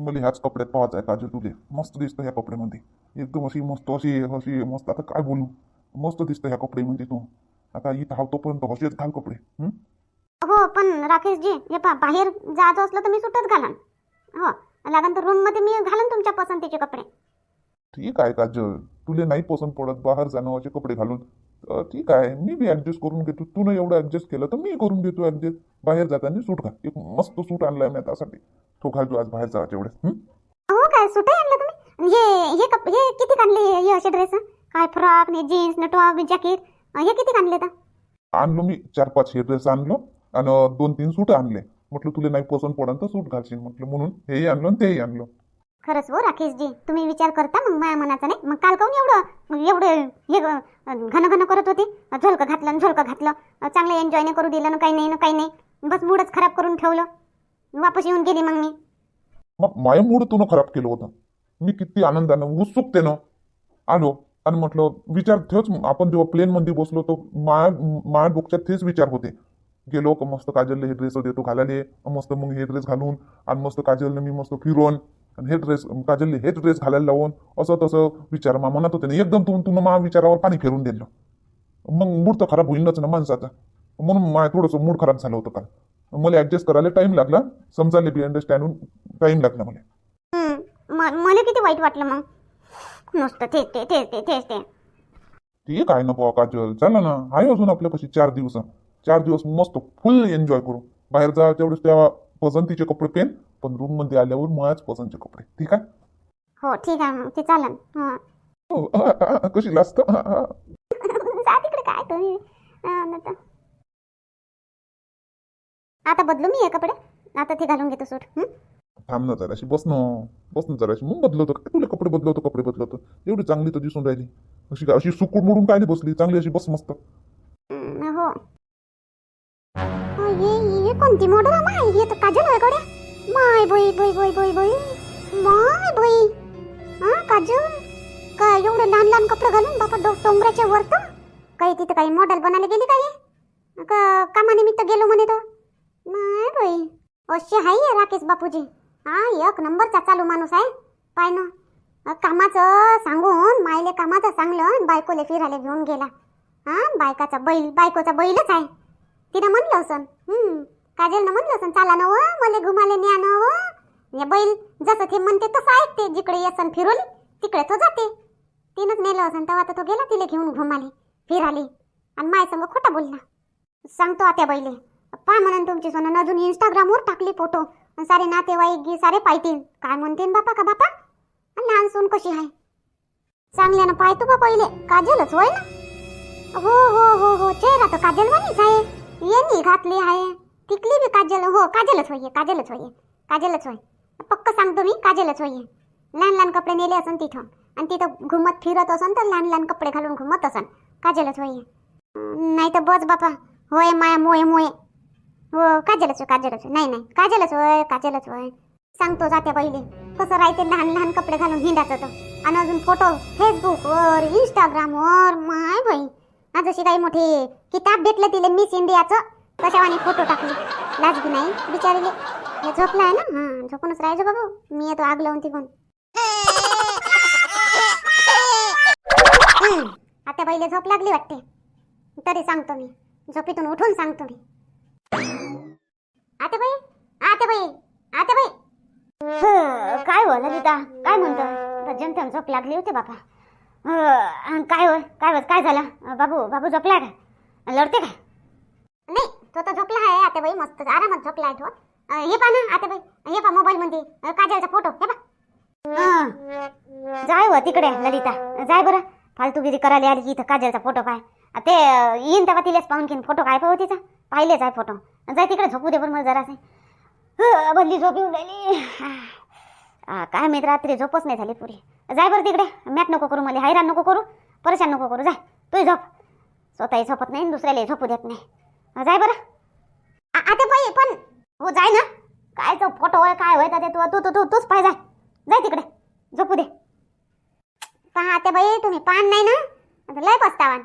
मला ह्याच कपड्यात पाहायचं आहे काजल तुले. मस्त दिसतं ह्या कपड्यामध्ये. एकदम अशी मस्त अशी अशी मस्त. आता काय बोलू, मस्त दिसतं ह्या कपड्यामध्ये तू. आता इथं हाव तोपर्यंत असेच घाल कपडे. हो पण राकेशजी, हे बाहेर जायचं असलं तर मी सुटच घालन. हो, लागन तर रूम मध्ये मी घालन तुमच्या पसंतीचे कपडे. ठीक आहे काजल, तुले नाही पसंत पडत बाहेर जाणं असे कपडे घालून, ठीक आहे, मी बी ऍडजस्ट करून घेतो. तू नाही एवढं ऍडजस्ट केलं तर मी करून घेतो ऍडजस्ट. बाहेर जाताना सूट घाल, एक मस्त सूट आणलाय मी त्यासाठी. तो घालतो आज बाहेर जायच्या वेळेस. हो काय सुटे आणलं तुम्ही? हे किती आणले हे असे ड्रेस? काय फ्रॉक ने जीन्स ने टॉप जॅकेट हे किती आणले तर? आणलो मी 4-5 हे ड्रेस आणलो आणि 2-3 सूट आणले. म्हटलं तुला नाही पसंत पडन तर सूट घालशील म्हटलं, म्हणून हेही आणलं आणि तेही आणलं. खरंच हो राकेशजी, तुम्ही विचार करता मग माझ्या मनाचा नाही. मग काल काऊन एवढं हे घन घन करत होते? झोलकं घातलं आणि झोलकं घातलं, चांगलं एन्जॉय नाही करू दिलं ना, काही नाही ना काही नाही, बस मूडच खराब करून ठेवलं. वापस येऊन गेली मग मी. मग माझ्या मूड तू खराब केलं होतं. मी किती आनंदानं उत्सुकतेनं आलो आणि म्हटलं विचार तेच. आपण जेव्हा प्लेन मध्ये बसलो तर माझ्या डोक्यात तेच विचार होते. गेलो का मस्त काजलला हे ड्रेस देतो घालाले, मस्त मग हे ड्रेस घालून आणि मस्त काजलने मी मस्त फिरवून आणि हे ड्रेस काजलने हेच ड्रेस घालायला लावून असं तसं विचार मा मनात होते ना. एकदम तुम्ही मा विचारावर पाणी फिरून दिलं. मग मूड तर खराब होईलच ना माणसाचा. म्हणून माझं थोडंसं मूड खराब झालं होतं काल. मला ऍडजस्ट करायला टाइम लागला, समजायला बी अंडरस्टँड होऊन टाइम लागला मला. मला किती वाईट वाटलं मग. नुसतं ते ठीक आहे ना बुवा काजल, चला ना, आहे अजून आपल्यापाशी 4 दिवस. 4 दिवस मस्त फुल एन्जॉय करू. बाहेर जा तेवढेच त्या पसंतीचे कपडे पेन, पण रूम मध्ये आल्यावर माझ्याच पसंतचे कपडे. ठीक आहे? हो ठीक आहे मग ते चालन. कशी लाजत. जा तिकडे काय तुम्ही. आता बदलू मी हे कपडे. आता ते घालून घेतो सूट. थांब ना जराशी, बस ना जराशी. मग बदलवतो काय तुला कपडे बदलवतो. एवढी चांगली तर दिसून राहिली. अशी सुकून मोडून काय नाही बसली, चांगली अशी बस मस्त. हो ये कोणती मॉडल आहे? हे तर काजल आहे गड्या. माय बाई माय बाई. काजल काय एवढे लहान लहान कपडे घालून बापा डोंगराच्या वर तर काही तिथं काही मॉडेल बनायला गेली काय? कामानिमित्त गेलो म्हणे तो. माय बाई अशी आहे राकेश बापूजी. एक नंबरचा चालू माणूस आहे. पाय ना, कामाचं सांगून मायले कामाचं सांगलं, बायकोले फिरायला घेऊन गेला. बायकोचा बैलच आहे. तिनं म्हणलं असं काजलनं म्हणलं असं चाला ना व मला घुमाले न्या ना व. हे बैल जसं ते म्हणते तसं ऐकते. जिकडे येसन फिरवली तिकडे तो जाते. तिनंच नेलं असं तेव्हा तर तो गेला तिला घेऊन घुमाले फिराले. आणि माय संग खोटा बोलला. सांगतो आता बैले, पहा म्हणून तुमची सोनं अजून इंस्टाग्रामवर टाकली फोटो. सारे नातेवाईक गी सारे पाहतील. काय म्हणते बापा का बापा लहान सून कशी आहे. चांगल्यानं पाहतो बा पहिले. काजलच होय ना? हो चेहरा तर काजलवानीच आहे. येणी घातली आहे, टिकली बी काजल. हो काजलच होय. पक्क सांगतो मी, काजलच होय. लहान लहान कपडे नेले असन तिथं आणि तिथं घुमत फिरत असन तर लहान लहान कपडे घालून घुमत असन. काजलच होय. नाही तर बस बापा होय माया मोये. हो काजलच होय. नाही काजलच होय. सांगतो जाते पहिले कसं राहते लहान लहान कपडे घालून हिंडाचं तर. आणि अजून फोटो फेसबुकवर इंस्टाग्रामवर. माय बाई आज अशी काही मोठी किताब भेटलं तिला मिस इंडियाचं. कशावानी फोटो टाकले. लाज बी नाही बिचारीले. हे झोपला आहे ना. झोपूनच राहायचं बाबू. मी येतो आग लावून तिकून. आता पहिले झोप लागली वाटते. तरी सांगतो मी, झोपेतून उठून सांगतो मी. आता बाई काय हो ललिता, काय म्हणतो? जमतेम झोप लागली होती बापा. काय झालं? बाबू झोपला का? लढते का? नाही तो तर झोपला आहे आता बाई. मस्त आरामात झोपला आहे तो. हे पहा ना आता बाई, हे पहा मोबाईल मध्ये काजलचा फोटो. हे पहा. जाय व तिकडे ललिता, जाय बरं. फालतूगिरी करायला आली इथं. काजलचा फोटो पाय. ते येईन तेव्हा तिलेच पाहून घेईन. फोटो काय पाहू तिचा? पाहिलेच आहे फोटो. जाय तिकडे झोपू दे बरं मला जरासे. बदली झोप येऊन राहिली. काय माहित रात्री झोपच नाही झाली पुरी. जाय बरं तिकडे. मॅट नको करू, मला हैराण नको करू, परेशान नको करू. जाय तू झोप. स्वतःही झोपत नाही दुसऱ्याला झोपू देत नाही. जाय बरं. आता बाई पण हो जाय ना. काय तो फोटो होय काय होय ते तूच पाय. जाय तिकडे झोपू दे. पहा आता बाई तुम्ही पान नाही ना लय पस्तावान.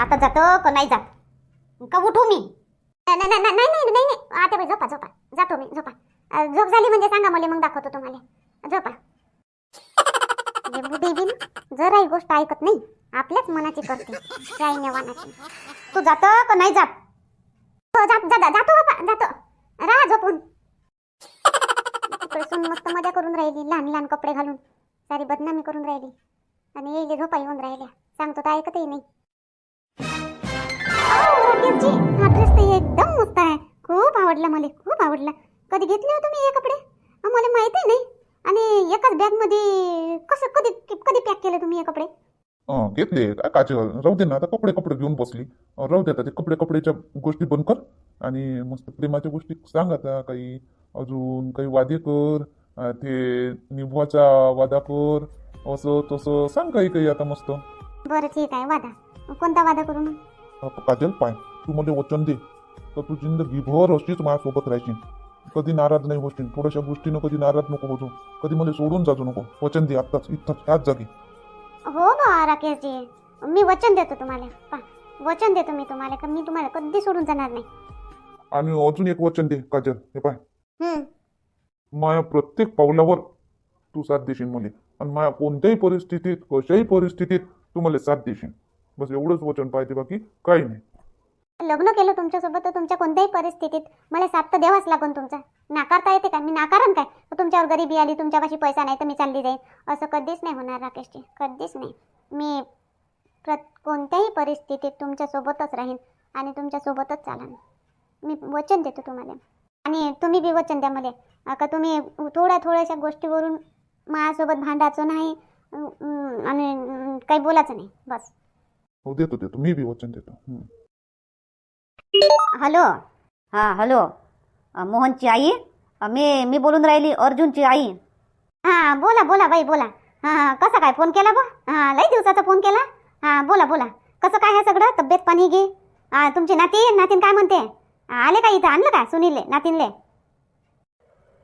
आता जातो का नाही जात का उठू मी? नाही आता बाई झोपा जातो मी. झोपा झोप झाली म्हणजे सांगा मला, मग दाखवतो तुम्हाला. झोपा. हे बुढी बी ना जराही गोष्ट ऐकत नाही, आपल्याच मनाची करते, काही नेवानाची. तू जातो का नाही जात? हो जातो बाबा, जातो. राहा झोपून. तिकडे सून मस्त मजा करून राहिली, लहान लहान कपडे घालून सारी बदनामी करून राहिली, आणि येईल झोपा येऊन राहिल्या. सांगतो तर ऐकतही नाही. राकेशजी, हा ड्रेस तर एकदम मस्त आहे, खूप आवडला मला, खूप आवडला. कधी घेतले हो तुम्ही हे कपडे? मला माहिती नाही. आणि एकाच बॅग मध्ये कसं कधी कधी पॅक केले तुम्ही हे कपडे? घेतले काय काचे, राहू दे ना आता. कपडे कपडे घेऊन बसली, राहू दे आता. ते कपड्याच्या गोष्टी बंद कर आणि मस्त प्रेमाच्या गोष्टी सांग आता. काही अजून काही वादे कर, ते निभवाचा वादा कर, असं तसं सांग काही आता मस्त. बरं ठीक आहे, वादा कोणता वादा करू मग? काजल पाय, तू मला वचन दे तर तू जिंदगीभर अशीच माझ्यासोबत राहायची, कधी नाराज नाही होशील, थोड्याशा गोष्टीनं कधी नाराज नको होतो, कधी मला सोडून जाजो नको. वचन दे आत्ताच, इथंच ह्याच जागी. हो बा राकेशजी, मी वचन देतो तुम्हाला. वचन देतो मी तुम्हाला, का मी तुम्हाला कधी सोडून जाणार नाही. आणि अजून एक वचन दे काजल, हे पाय, हम्म. माझ्या प्रत्येक पावलावर तू साथ देशील मला, आणि माझ्या कोणत्याही परिस्थितीत, कशाही परिस्थितीत तू मला साथ देशील. बस एवढंच वचन पाहिजे, बाकी काही नाही. लग्न केलं तुमच्यासोबत तर तुमच्या कोणत्याही परिस्थितीत मला साथ तर द्यावाच लागून. तुमचा नाकारता येते का? मी नाकारण काय? तुमच्यावर गरिबी आली, तुमच्यापाशी पैसा नाही तर मी चालली जाईन, असं कधीच नाही होणार राकेशजी, कधीच नाही. मी कोणत्याही परिस्थितीत तुमच्यासोबतच राहीन आणि तुमच्यासोबतच चालन. मी वचन देतो तुम्हाला. आणि तुम्ही बी वचन द्या मला, का तुम्ही थोड्याशा गोष्टीवरून माझ्यासोबत भांडायचं नाही आणि काही बोलायचं नाही, बस. हो देतो, मी बी वचन देतो. हॅलो. हां हॅलो, मोहनची आई? मी बोलून राहिली, अर्जुनची आई. हां बोला बाई बोला. हां कसं काय फोन केला बा? हां लई दिवसाचा फोन केला. हां बोला कसं काय आहे सगळं? तब्येत पाणी घे. तुमची नातीन काय म्हणते? आले का इथं? आणलं का सुनीलले नातीनले?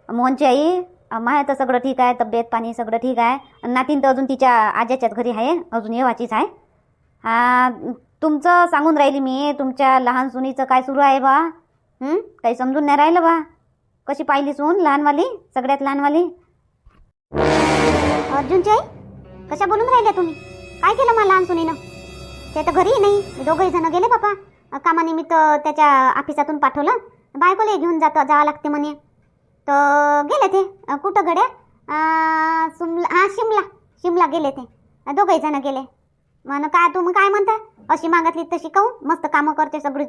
मोहनची आई, माहे तर सगळं ठीक आहे, तब्येत पाणी सगळं ठीक आहे. नातीन तर अजून तिच्या आज्याच्याच घरी आहे, अजून येवाचीच आहे. तुमचं सांगून राहिली मी, तुमच्या लहान सुनीचं काय सुरू आहे बा? काही समजून नाही राहिलं बा. कशी पाहिली सून लहानवाली, सगळ्यात लहानवाली? अर्जुनची आई कशा बोलून राहिल्या तुम्ही? काय केलं मला लहान सुनीनं? ते तर घरी नाही, दोघंही जण गेले बापा. कामानिमित्त त्याच्या ऑफिसातून पाठवलं, बायकोला घेऊन जावं लागते म्हणे, तर गेले ते. कुठं गड्या? शिमला गेले ते, दोघंही जण गेले. म्हण काय तुम्ही काय म्हणता? अशी मागितली तशी काहून? मस्त कामं करते सगळी,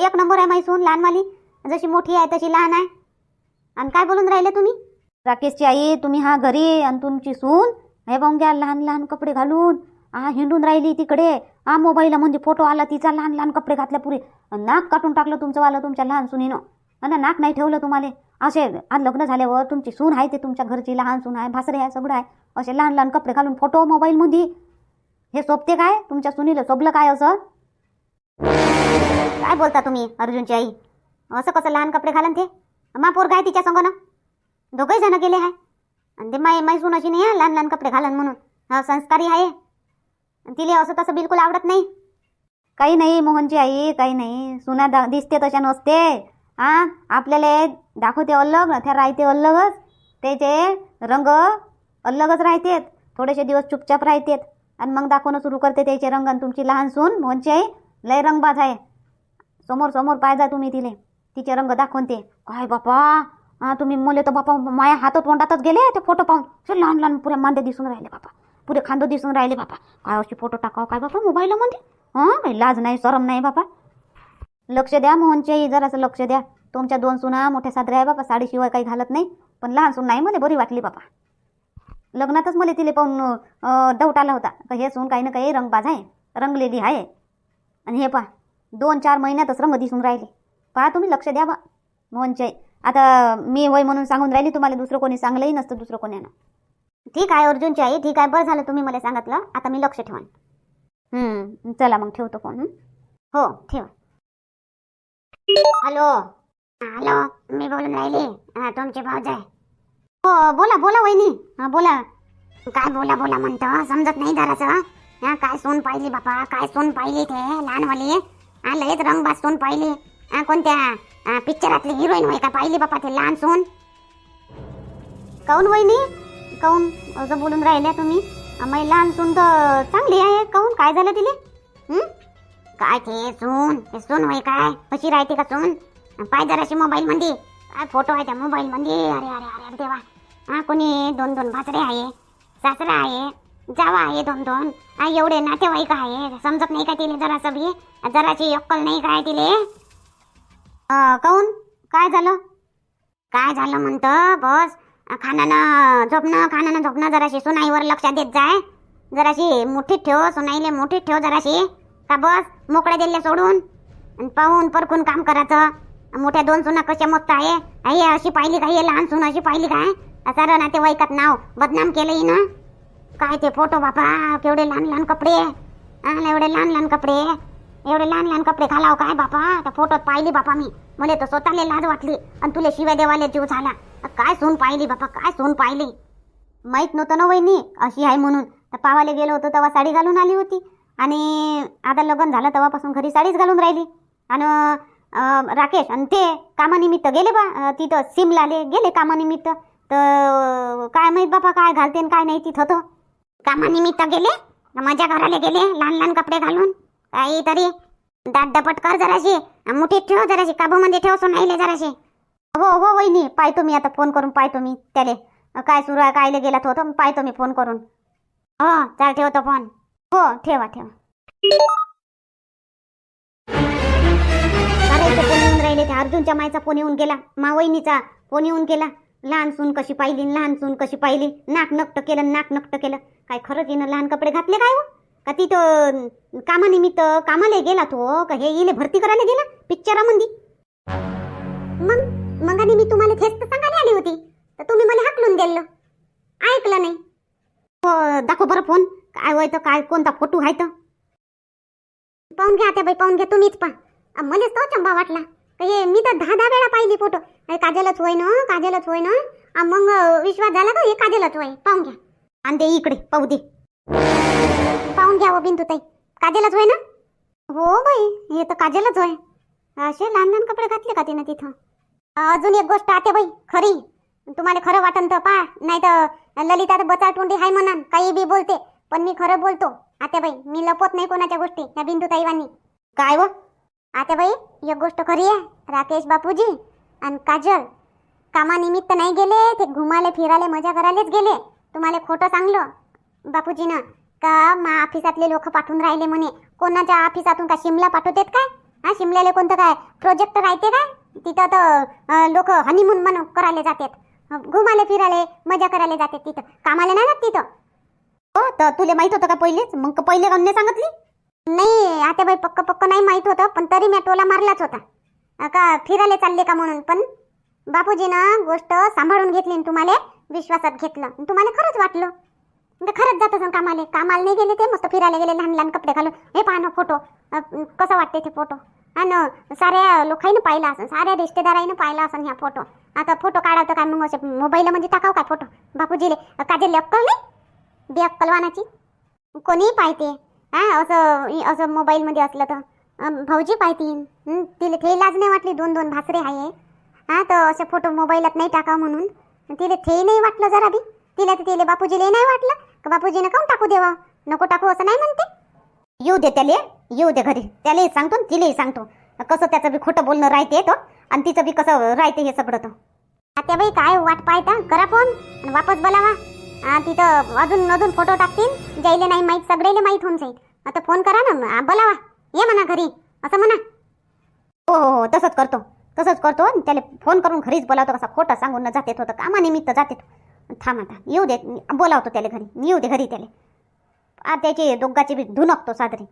एक नंबर आहे माहिती सून, लहानवाली जशी मोठी आहे तशी लहान आहे. आणि काय बोलून राहिले तुम्ही? राकेशची आई, तुम्ही हा घरी आणि तुमची सून हे बांग्या लहान लहान कपडे घालून हिंडून राहिली तिकडे. मोबाईलमध्ये फोटो आला तिचा, लहान लहान कपडे घातल्या पुरे, नाक काटून टाकलं तुमचं वालं तुमच्या लहान सुनीनं. आणि नाक नाही ठेवलं तुम्हाला. असे आज लग्न झाल्यावर तुमची सून आहे, ते तुमच्या घरची लहान सून आहे, भासरे आहे, सगळं आहे, असे लहान लहान कपडे घालून फोटो मोबाईलमध्ये. हे सोबते काय? तुमच्या सुनीला सोबलं काय असं? काय बोलता तुम्ही अर्जुनची आई? असं कसं लहान कपडे घालन? ते पोरग आहे तिच्या संग ना, दोघंही जण गेले आहे. आणि ते माई सून अशी नाही लहान लहान कपडे घालन म्हणून. संस्कारी आहे, तिला असं तसं बिलकुल आवडत नाही. काही नाही मोहनची आई, काही नाही. सुना दिसते तशा नसते. आपल्याला दाखवते अलग, त्या राहते अलगच, त्याचे रंग अलगच राहतेत. थोडेसे दिवस चुपचाप राहतेत आणि मग दाखवणं सुरू करते त्याचे रंग. आणि तुमची लहान सून मोहनची आई लय रंगबाज आहे. समोर पाहिजा तुम्ही तिले, तिचे रंग दाखवते. काय बापा, तुम्ही मुले तर बापा माया हातात तोंडातच गेले ते फोटो पाहून. लहान लहान पुऱ्या मांडे दिसून राहिले बापा, पुरे खांदो दिसून राहिले बापा. काय अशी फोटो टाकाव काय बापा मोबाईलमध्ये? काही लाज नाही, शरम नाही बापा. लक्ष द्या मोहनची आई, जरासं लक्ष द्या. तुमच्या दोन सुना मोठ्या साजऱ्या आहे बापा, साडीशिवाय काही घालत नाही. पण लहान सून नाही, मला बरी वाटली बापा. लग्नातच मला तिले पाहून डाऊट आला होता, हे सून काही ना काही रंगबाज आहे, रंगलेली आहे. आणि हे पहा 2-4 महिन्यातच रंग दिसून राहिले. पहा तुम्ही, लक्ष द्या बा मोहनची आई. आता मी होय म्हणून सांगून राहिली तुम्हाला, दुसरं कोणी सांगलंही नसतं दुसरं कोण्यानं. ठीक आहे अर्जुनची आई, ठीक आहे, बरं झालं तुम्ही मला सांगितलं. आता मी लक्ष ठेवान. चला मग ठेवतो फोन. हो ठेवा. हॅलो मी बोलून राहिली, तुमचे भाऊज आहे. हो बोला वहिनी. बोला. काय बोला म्हणतो, समजत नाही जरासं. काय सोन पाहिली बापा, काय सोन पाहिली ते लहानवाली. लयच रंगबाज सोन पाहिली. कोणत्या पिक्चरातली हिरोईन होय का पाहिली बापा ते लहान सोन? काऊन वहिनी, काऊन असं बोलून राहिल्या तुम्ही? आम्ही लहान सून तर चांगली आहे. काऊन, काय झालं तिले? काय ते सून वय काय कशी राहते का सून? पाय जराशी मोबाईल मध्ये काय फोटो आहे त्या मोबाईल मध्ये. अरे अरे अरे देवा. हा, कोणी 2-2 भासरे आहे, सासरा आहे, जावा आहे 2-2. एवढे नातेवाईक आहे, समजत नाही का तिले जरासं बी? जराची अक्कल नाही काय तिले? काऊन, काय झालं? काय झालं म्हणतं? बस खानानं झोपणं जराशी सुनाईवर लक्ष देत जाय. जराशी मुठीत ठेव, सुनाईले मुठीत ठेव जराशी. का बस मोकळे दिले सोडून आणि पाहून परखून काम करायचं. मोठ्या 2 सुना कशा मस्त आहे. हे अशी पाहिली काय? हे लहान सून अशी पाहिली काय? सारं नातेवाईकात नाव बदनाम केलंय ना. काय ते फोटो बापा, केवढे लहान लहान कपडे, एवढे लहान लहान कपडे घालाव काय बापा? त्या फोटोत पाहिली बापा मी, मला तर स्वतःला लाज वाटली आणि तुला शिव्या देवाले जीव झाला. काय सून पाहिली बापा, काय सून पाहिली? माहीत नव्हतं ना वहिनी अशी आहे म्हणून. तर पावाले गेलो होतो तेव्हा साडी घालून आली होती आणि आता लग्न झालं तेव्हापासून घरी साडीच घालून राहिली. आणि राकेश आणि ते कामानिमित्त गेले बा तिथं सिमलाले गेले कामानिमित्त. तर काय माहीत बापा काय घालते आणि काय नाही तिथं. तो कामानिमित्त गेले, माझ्या घराला गेले लहान लहान कपडे घालून. काहीतरी दाट दपट कर जराशी, मुठीत ठेव जराशी, काबूमध्ये ठेव सुनाईले जराशी. हो हो वहिनी, पाहतो मी आता फोन करून पाहतो मी त्याले काय सुरू आहे, कायले गेला तो होतं पाहतो मी फोन करून. हो चल ठेवतो फोन. हो ठेवा. करायचं फोन येऊन राहिले ते अर्जुनच्या मायचा फोन येऊन गेला, मावईनीचा फोन येऊन गेला. लहान सून कशी पाहिली, नाक नकट केलं. काय खरंच हिनं लहान कपडे घातले काय हो? का तिथं कामानिमित्त कामाला गेला तो, का हे इले भरती करायला गेला पिक्चरामध्ये? मग आणि मी तुम्हाला तेच तर सांगायला आली होती, तर तुम्ही मला हाकलून दिलं, ऐकलं नाही. हो दाखव बरं फोन, काय होय तर काय कोणता फोटो आहे तर? पाहून घ्या आता बाई, पाहून घ्या तुम्हीच पहा. मलाच तो चंबा वाटला. हे मी तर 10 वेळा पाहिली फोटो. काजलच होय ना. मग विश्वास झाला का हे काजलच होय? पाहून घ्या. आणि ते इकडे पाहू दे. पाहून घ्या हो बिंदुताई, काजलच होय ना? हो बाई, हे तर काजलच होय. असे लहान लहान कपडे घातले का तिनं तिथं? अजून एक गोष्ट आते बाई खरी, तुम्हाला खरं वाटन तर पहा, नाही तर ललिता तर बचाटोंडी हाय म्हणान, काही बी बोलते, पण मी खरं बोलतो आते बाई. मी लपवत नाही कोणाच्या गोष्टी. या बिंदुताईवानी काय व आते बाई, एक गोष्ट खरी आहे. राकेश बापूजी आणि काजल कामानिमित्त नाही गेले, ते घुमाले फिराले मजा करायलाच गेले. तुम्हाला खोटं सांगलं बापूजीनं का मा ऑफिसातले लोक पाठवून राहिले म्हणे. कोणाच्या ऑफिसातून का शिमला पाठवतात काय? शिमल्याला कोणतं काय प्रोजेक्ट राहते काय? तिथं तर लोक हनीमून म्हणून करायला जातात, घुमाले फिराले मजा करायला जातात. तिथं कामाला नाही जात तिथं. हो तर तुला माहित होतं का पहिलेच? मग पहिले का नाही सांगितली? नाही आता बाई, पक्क नाही माहित होतं, पण तरी मी टोला मारलाच होता का फिरायला चालले का म्हणून. पण बापूजीनं गोष्ट सांभाळून घेतली, तुम्हाला विश्वासात घेतलं, तुम्हाला खरंच वाटलं खरंच जात असं कामाला नाही गेले ते, मस्त फिरायला गेले लहान लहान कपडे घालून. हे पहा ना फोटो, कसं वाटते ते फोटो. आणि साऱ्या लोकांनी पाहिला असं, साऱ्या रिश्तेदाराईनं पाहिला असं ह्या फोटो. आता फोटो काढावं काय मग असे मोबाईलमध्ये टाकाव काय फोटो? बापूजीले काजलले अक्कल नाही? बेअक्कलवानाची कोणी पाहते असं मोबाईलमध्ये असलं तर? भाऊजी पाहतीन. तिला ते लाज नाही वाटली? 2-2 भासरे आहे तर असे फोटो मोबाईलात नाही टाका म्हणून तिला ते नाही वाटलं जरा बी? तिला बापूजीला नाही वाटलं का बापूजीने काऊन टाकू देवा? नको टाकू असं नाही म्हणते. येऊ दे त्याले, येऊ दे घरी, त्यालाही सांगतो तिलाही सांगतो कसं त्याचं बी खोटं बोलणं राहते तो आणि तिचं बी कसं राहते हे सगळं. तो आता बाई काय वाट पाहता, करा फोन आणि वापस बोलावा. तिथं अजून फोटो टाकतील, जायले नाही माहीत सगळेले माहीत होऊन जाईल. आता फोन करा ना, बोलावा, ये म्हणा घरी असं म्हणा. हो तसंच करतो आणि त्याला फोन करून घरीच बोलावतो. कसा खोटं सांगून न जाते होतं, कामानिमित्त जाते. थांब आता येऊ दे, बोलावतो त्याला घरी, येऊ दे घरी त्याला. त्याची दोघाची बी धुनकतो सादरी.